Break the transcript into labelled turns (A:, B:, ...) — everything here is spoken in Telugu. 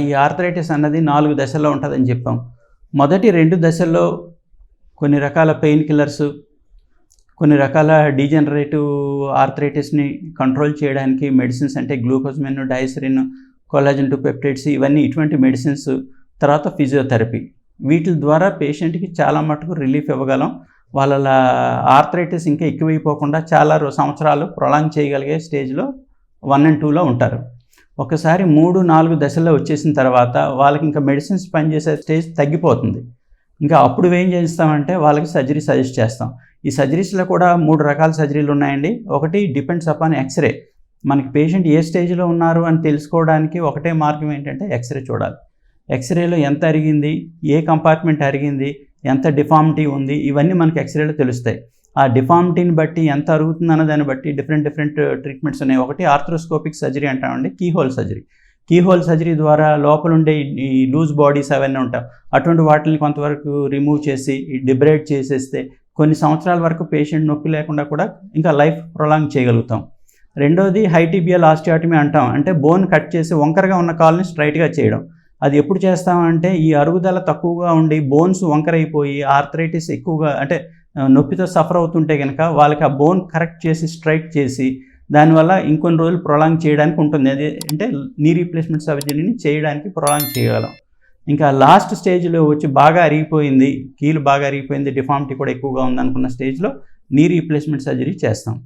A: ఈ ఆర్థరైటిస్ అన్నది 4 దశల్లో ఉంటుందని చెప్పాం. మొదటి 2 దశల్లో కొన్ని రకాల పెయిన్ కిల్లర్స్, కొన్ని రకాల డీజనరేటివ్ ఆర్థరైటిస్ని కంట్రోల్ చేయడానికి మెడిసిన్స్ అంటే గ్లూకోజమిన్, డైసరిన్, కొల్లాజెన్ 2 పెప్టైడ్స్ ఇటువంటి మెడిసిన్స్, తర్వాత ఫిజియోథెరపీ. వీటి ద్వారా పేషెంట్కి చాలా మటుకు రిలీఫ్ ఇవ్వగలం. వాళ్ళ ఆర్థరైటిస్ ఇంకా ఎక్కువైపోకుండా చాలా సంవత్సరాలు ప్రొలాంగ్ చేయగలిగే స్టేజ్లో 1 and 2లో ఉంటారు. ఒకసారి 3-4 దశల్లో వచ్చేసిన తర్వాత వాళ్ళకి ఇంకా మెడిసిన్స్ పనిచేసే స్టేజ్ తగ్గిపోతుంది. ఇంకా అప్పుడు ఏం చేస్తామంటే వాళ్ళకి సర్జరీ సజెస్ట్ చేస్తాం. ఈ సర్జరీస్లో కూడా 3 రకాల సర్జరీలు ఉన్నాయండి. ఒకటి డిపెండ్స్ అపాన్ ఎక్స్రే. మనకి పేషెంట్ ఏ స్టేజ్లో ఉన్నారు అని తెలుసుకోవడానికి ఒకటే మార్గం ఏంటంటే ఎక్స్రే చూడాలి. ఎక్స్రేలో ఎంత అరిగింది, ఏ కంపార్ట్మెంట్ అరిగింది, ఎంత డిఫార్మిటీ ఉంది, ఇవన్నీ మనకి ఎక్స్రేలో తెలుస్తాయి. ఆ డిఫార్మిటీని బట్టి ఎంత అరుగుతుంది అన్న దాన్ని బట్టి డిఫరెంట్ ట్రీట్మెంట్స్ ఉన్నాయి. ఒకటి ఆర్థ్రోస్కోపిక్ సర్జరీ అంటామండి, కీహోల్ సర్జరీ. కీహోల్ సర్జరీ ద్వారా లోపల ఉండే ఈ లూజ్ బాడీస్ అవన్నీ ఉంటాయి, అటువంటి వాటిని కొంతవరకు రిమూవ్ చేసి డిబ్రేడ్ చేసేస్తే కొన్ని సంవత్సరాల వరకు పేషెంట్ నొప్పి లేకుండా కూడా ఇంకా లైఫ్ ప్రొలాంగ్ చేయగలుగుతాం. రెండోది హైటిబియల్ ఆస్టియాటమీ అంటాం, అంటే బోన్ కట్ చేసి వంకరగా ఉన్న కాల్ని స్ట్రైట్గా చేయడం. అది ఎప్పుడు చేస్తామంటే ఈ అరుగుదల తక్కువగా ఉండి బోన్స్ వంకరైపోయి ఆర్థరైటిస్ ఎక్కువగా అంటే నొప్పితో సఫర్ అవుతుంటే కనుక వాళ్ళకి ఆ బోన్ కరెక్ట్ చేసి స్ట్రైట్ చేసి దానివల్ల ఇంకొన్ని రోజులు ప్రొలాంగ్ చేయడానికి ఉంటుంది. అది అంటే నీ రీప్లేస్మెంట్ సర్జరీని చేయడానికి ప్రొలాంగ్ చేయగలం. ఇంకా లాస్ట్ స్టేజ్లో వచ్చి బాగా అరిగిపోయింది, కీలు బాగా అరిగిపోయింది, డిఫార్మిటీ కూడా ఎక్కువగా ఉందనుకున్న స్టేజ్లో నీ రీప్లేస్మెంట్ సర్జరీ చేస్తాం.